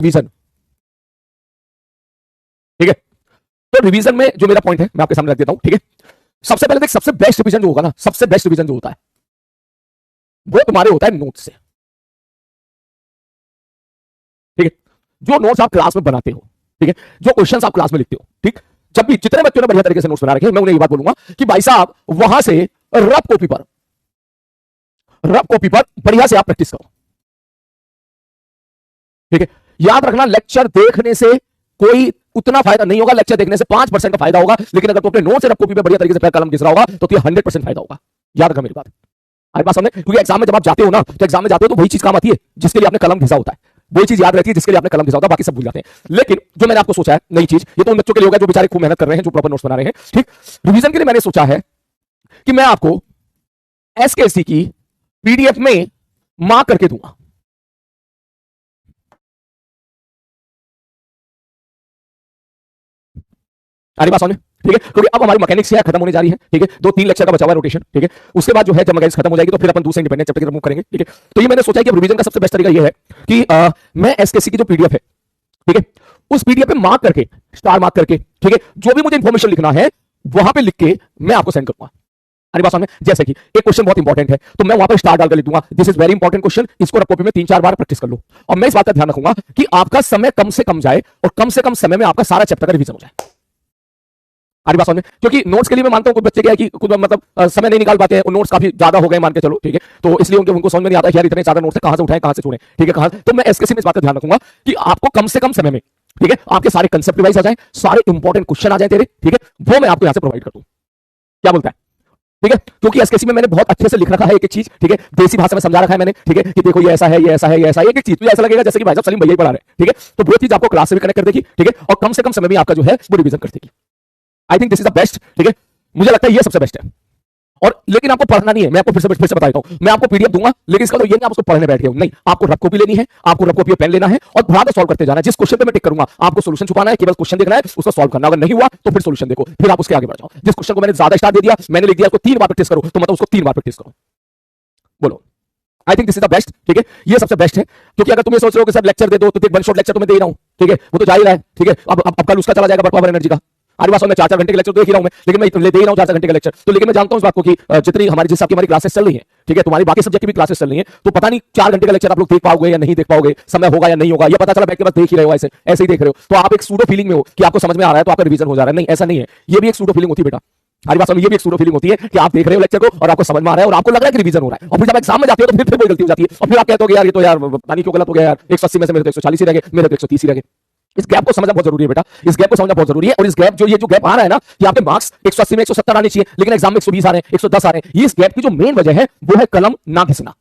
Revision. ठीक है, तो रिवीजन में जो मेरा पॉइंट है मैं आपके सामने रख देता हूं। ठीक है, सबसे पहले देख, सबसे बेस्ट रिवीजन जो होगा ना, सबसे बेस्ट रिवीजन जो होता है वो तुम्हारे होता है नोट्स से। ठीक है, जो नोट्स आप क्लास में बनाते हो, ठीक है, जो क्वेश्चंस आप क्लास में लिखते हो, ठीक, जब भी जितने बच्चों ने बढ़िया तरीके से नोट्स बना रखे हैं, मैं उन्हें ये बात बोलूंगा कि भाई साहब वहां से रफ कॉपी पर बढ़िया से आप प्रैक्टिस करो। ठीक है, याद रखना लेक्चर देखने से कोई उतना फायदा नहीं होगा, लेक्चर देखने से 5% का फायदा होगा, लेकिन अगर तो अपने नोट से रफ कॉपी पे बढ़िया तरीके से कलम घिस रहा होगा तो 100% फायदा होगा। याद रखना मेरी बात, हमारे पास हमने, क्योंकि एग्जाम में जब आप जाते हो ना, तो एग्जाम में जाते हो तो वही चीज काम आती है जिसके लिए आपने कलम घिसा होता है, वही चीज याद रहती है जिसके लिए आपने कलम घिसा होता है, बाकी सब भूल जाते हैं। लेकिन जो मैंने आपको सोचा है नई चीज, ये तो उन बच्चों के लिए होगा जो बेचारे खूब मेहनत कर रहे हैं, जो प्रॉपर नोट्स बना रहे हैं। ठीक, रिवीजन के लिए मैंने सोचा है कि मैं आपको एसकेएससी की पीडीएफ में मार्क करके दूंगा। आरी बात समझ में? ठीक है, क्योंकि अब हमारी मैकेनिक्स है खत्म होने जा रही है। ठीक है, 2-3 लेक्चर का बचा हुआ है रोटेशन। ठीक है, उसके बाद जो है जब मैकेनिक्स खत्म हो जाएगी तो फिर अपन दूसरे इंडिपेंडेंट चैप्टर की तरफ मूव करेंगे। ठीक है, तो ये मैंने सोचा है कि रिवीजन का सबसे बेस्ट तरीका ये है कि मैं एसकेएससी की जो पीडीएफ है, ठीक है, उस पीडीएफ पे मार्क करके, स्टार मार्क करके, ठीक है, जो भी मुझे इंफॉर्मेशन लिखना है वहां पे लिख के मैं आपको सेंड करूंगा। अरे बात समझ में? जैसे कि एक क्वेश्चन बहुत इंपॉर्टेंट है तो मैं वहां पर स्टार डालकर लिख दूंगा, this is very important question, इसको रफ कॉपी में 3-4 बार प्रैक्टिस कर लो। और मैं इस बात का ध्यान रखूंगा कि आपका समय कम से कम जाए और कम से कम समय में आपका सारा चैप्टर का रिवीजन हो जाए। आरी बात समझ में? क्योंकि नोट्स के लिए मैं मानता हूं कुछ बच्चे क्या है कि कुछ मतलब समय नहीं निकाल पाते हैं और नोट्स काफी ज्यादा हो गए मान के चलो। ठीक है, तो इसलिए उनको समझ में नहीं आता यार इतने ज्यादा नोट्स कहां से उठाएं कहां से छोड़ें। ठीक है, कहां, तो मैं एसकेएससी में इस बात का ध्यान रखूंगा कि आपको कम से कम समय में, ठीक है, आपके सारे कंसेप्ट रिवाइज आ जाए, सारे इंपॉर्टेंट क्वेश्चन आ जाए तेरे, ठीक है, वो मैं आपको यहां से प्रोवाइड कर दूं। क्या बोलता है? ठीक है, क्योंकि एसकेएससी में मैंने बहुत अच्छे से लिख रखा है एक एक चीज। ठीक है, देसी भाषा में समझा रखा है मैंने। ठीक है, कि देखो ये ऐसा है, ये ऐसा है, ये ऐसा है, एक एक चीज तुझे ऐसा लगेगा जैसे कि भाई साहब सलीम भैया ही पढ़ा रहे हैं। ठीक है, तो वो चीज आपको क्लास से भी कनेक्ट कर देगी। ठीक है, और कम से कम समय में आपका जो है वो रिवीजन कर देगी। I think this is the best. ठीक है, मुझे लगता है ये सबसे बेस्ट है। और लेकिन आपको पढ़ना नहीं है, मैं आपको फिर से बता देता हूं, मैं आपको पीडीएफ दूंगा लेकिन इसका तो ये नहीं आप उसको पढ़ने बैठ गए, नहीं, आपको रफ कॉपी लेनी है, आपको रफ कॉपी पेन लेना है और धड़ाधड़ सॉल्व करते जाना है। जिस क्वेश्चन पे मैं टिक करूंगा आपको सॉल्यूशन छुपाना है, केवल क्वेश्चन देखना है, उसको सॉल्व करना, अगर नहीं हुआ तो फिर सॉल्यूशन देखो, फिर आप उसके आगे बढ़ जाओ। जिस क्वेश्चन को मैंने ज्यादा स्टार दे दिया, मैंने लिख दिया उसको 3 बार प्रैक्टिस करो, तो मतलब उसको 3 बार प्रैक्टिस करो। बोलो, I think this is the best. ठीक है, ये सबसे बेस्ट है, क्योंकि अगर तुम सोच रहे हो कि सर लेक्चर दे दो तो वन शॉट लेक्चर तो मैं दे रहा हूं, ठीक है, वो तो जा ही रहा है। ठीक है, अब कल उसका चला जाएगा पावर एनर्जी का। आज वास्तव में 4-4 घंटे का लेक्चर देख ही रहा हूं मैं, लेकिन मैं ले दे ही रहा हूं 4-4 घंटे का लेक्चर। तो लेकिन मैं जानता हूं इस बात को कि जितनी हमारी जिस आपकी हमारी क्लासेस चल रही है, ठीक है, तुम्हारी बाकी सब्जेक्ट की भी क्लासेस चल रही है, तो पता नहीं 4 घंटे का लेक्चर आप लोग देख पाओगे या नहीं देख पाओगे, समय होगा या नहीं होगा, ये पता चला बैठ के बस देख ही रहे हो, ऐसे ऐसे ही देख रहे हो, तो आप एक सूडो फीलिंग में हो कि आपको समझ में आ रहा है तो आपका रिवीजन हो जा रहा है। नहीं, ऐसा नहीं है, ये भी एक सूडो फीलिंग होती है बेटा। हमारी बात में ये भी एक सूडो फीलिंग होती है कि आप देख रहे हो लेक्चर को और आपको समझ में आ रहा है और आपको लग रहा है कि रिवीजन हो रहा है, और फिर जब एग्जाम में जाते हो तो फिर कोई गलती हो जाती है और फिर आप कहते हो कि यार ये तो यार पता नहीं क्यों गलत हो गया यार, 180 में से मेरे तो 140 ही रह गए, मेरे तो 130 ही रह गए। इस गैप को समझना बहुत जरूरी है बेटा, इस गैप को समझना बहुत जरूरी है। और इस गैप जो गैप आ रहा है ना कि आपके मार्क्स 180 में 170 आने चाहिए लेकिन एग्जाम में 120 आ रहे हैं, 110 आ रहे हैं, ये इस गैप की जो मेन वजह है वो है कलम ना घिसना।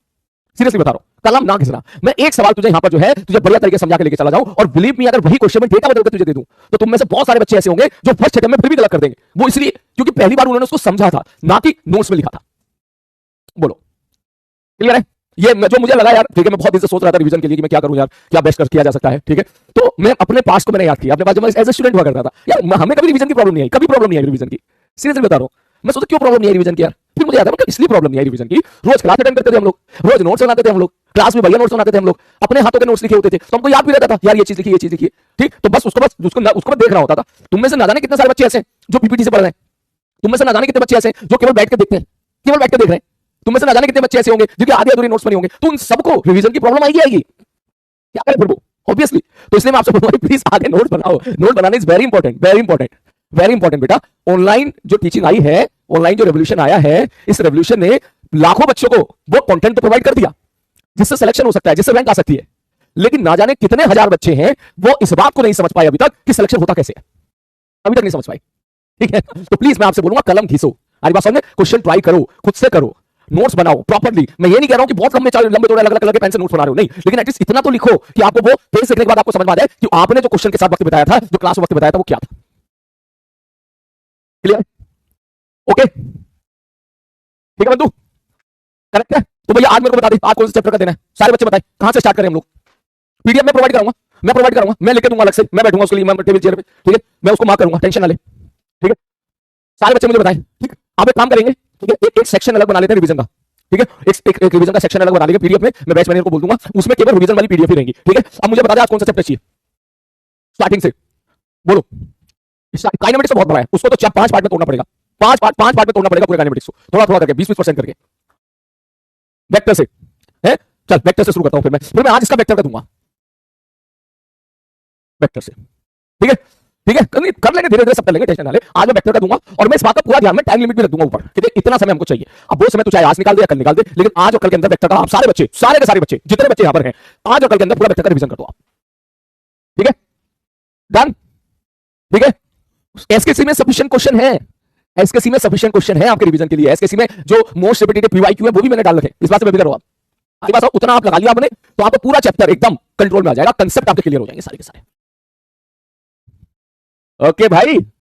सीरियसली बता रहा हूं, कलम ना घिसना। मैं एक सवाल तुझे यहां पर जो है तुझे बढ़िया तरीके से समझा के लेके चला जाऊं और बिलीव मी अगर वही क्वेश्चन में डेटा बदल के तुझे दे दूं तो तुम में से बहुत सारे बच्चे ऐसे होंगे जो फर्स्ट अटेम्प्ट में फिर भी गलत कर देंगे, वो इसलिए क्योंकि पहली बार उन्होंने उसको समझा था ना कि नोट्स में लिखा था। बोलो, क्लियर है? ये जो मुझे लगा यार, ठीक है, मैं बहुत दिन से सोच रहा था रिवीजन के लिए कि मैं क्या करूं यार, क्या बेस्ट किया जा सकता है। ठीक है, तो मैं अपने पास्ट को मैंने याद किया, अपने पास जब मैं एज ए स्टूडेंट हुआ करता था यार, हमें कभी रिवीजन की प्रॉब्लम नहीं आई, कभी प्रॉब्लम नहीं आई रिवीजन की। सीरियसली बता रहा हूं, मैं सोचा क्यों प्रॉब्लम नहीं आई रिवीजन की यार, फिर मुझे याद है इसलिए प्रॉब्लम नहीं आई रिवीजन की। रोज क्लास अटेंड करते थे हम लोग, रोज नोट्स बनाते थे हम लोग, क्लास में बढ़िया नोट्स बनाते थे हम लोग, अपने हाथों के नोट्स लिखे होते थे तो हमको याद भी रहता था यार ये चीज लिखी, ये चीज लिखी। ठीक, तो बस उसको मैं देख रहा होता था। तुम में से ना जाने कितने सारे बच्चे ऐसे जो पीपीटी से पढ़ रहे हैं, तुम में से ना जाने कितने बच्चे ऐसे जो केवल बैठ के देखते हैं, केवल बैठ के देख रहे हैं, तुम में से ना जाने कितने बच्चे ऐसे होंगे जिनके आधे अधूरे नोट्स बने होंगे, तो उन सबको रिवीजन की प्रॉब्लम आएगी। क्या करें फिर वो, ऑब्वियसली। तो इसलिए मैं आपसे बोलूंगा प्लीज आगे नोट्स बनाओ, note banana is very important, very important, very important बेटा। ऑनलाइन जो टीचिंग आई है, ऑनलाइन जो रेवोल्यूशन आया है, इस रेवोल्यूशन ने लाखों बच्चों को वो कंटेंट तो प्रोवाइड कर दिया जिससे सिलेक्शन हो सकता है, जिससे रैंक आ सकती है, लेकिन ना जाने कितने हजार बच्चे हैं वो इस बात को नहीं समझ पाए अभी तक कि सिलेक्शन होता कैसे है, अभी तक नहीं समझ पाए। ठीक है, तो प्लीज मैं आपसे बोलूंगा कलम घिसो, आज बात समझे, क्वेश्चन ट्राई करो, खुद से करो, नोट्स बनाओ प्रॉपर्ली। मैं ये नहीं कह रहा हूं कि बहुत लंबे थोड़े अलग अलग पेन से नोट्स बना रहे हो, नहीं, लेकिन एटलीस्ट इतना तो लिखो कि आपको वो पेज देखने के बाद आपको समझ में आ जाए कि आपने जो क्वेश्चन के साथ वक्त बताया था, जो क्लास में वक्त बताया था, वो क्या था। क्लियर? ओके, ठीक है बंधु, करेक्ट है? तो भैया आज मेरे को बता दे आज कौन से चैप्टर का देना है, सारे बच्चे बताएं कहां से स्टार्ट करें हम लोग। पीडीएफ में प्रोवाइड करूंगा, मैं लेके दूंगा अलग से, मैं बैठूंगा उसके लिए, मैं टेबल चेयर पे, ठीक है, मैं उसको मार्क करूंगा, टेंशन ना ले। ठीक है, सारे बच्चे मुझे बताएं। ठीक, आप एक काम करेंगे, ठीक है, एक सेक्शन अलग बना लेते हैं रिवीजन का। ठीक है, एक रिवीजन का सेक्शन अलग बना लेंगे पीडीएफ में, मैं बैच मैनेजर को बोल दूंगा, उसमें केवल रिवीजन वाली पीडीएफ ही रहेंगी। ठीक है, अब मुझे बता दे आज कौन सा चैप्टर चाहिए। स्टार्टिंग से बोलो। काइनेमेटिक्स तो बहुत बड़ा है, उसको तो 5 पार्ट में तोड़ना पड़ेगा, 5 पार्ट में तोड़ना पड़ेगा पूरे काइनेमेटिक्स को, थोड़ा थोड़ा करके 20-20% करके। वेक्टर से है, चल वेक्टर से शुरू करता हूं, फिर मैं आज इसका वेक्टर का दूंगा, वेक्टर से, ठीक है ठीक है, कर लेंगे धीरे धीरे, सब कर लेंगे, टेंशन ना ले। आज मैं वेक्टर का दूंगा और मैं इस बात का पूरा ध्यान में टाइम लिमिट भी रख दूंगा ऊपर कि देख इतना समय हमको चाहिए। अब वो समय तो चाहे आज निकाल दे या कल निकाल दे, लेकिन आज और कल के अंदर वेक्टर का आप सारे बच्चे, सारे के सारे बच्चे जितने बच्चे यहां पर हैं, आज और कल के अंदर पूरा वेक्टर का रिवीजन कर दो आप, ठीक है, डन, ठीक है। एसकेसी में सफिशिएंट क्वेश्चन है, एसकेसी में सफिशिएंट क्वेश्चन है आपके रिवीजन के लिए। एसकेसी में जो मोस्ट रिपीटेड पीवाईक्यू है वो भी मैंने डाल रखे, इस बात से बेफिक्र रहो आप। आगे बात उतना आप लगा लिया आपने तो आपको पूरा चैप्टर एकदम कंट्रोल में आ जाएगा, कंसेप्ट आपके क्लियर हो जाएंगे सारे के सारे। ओके भाई।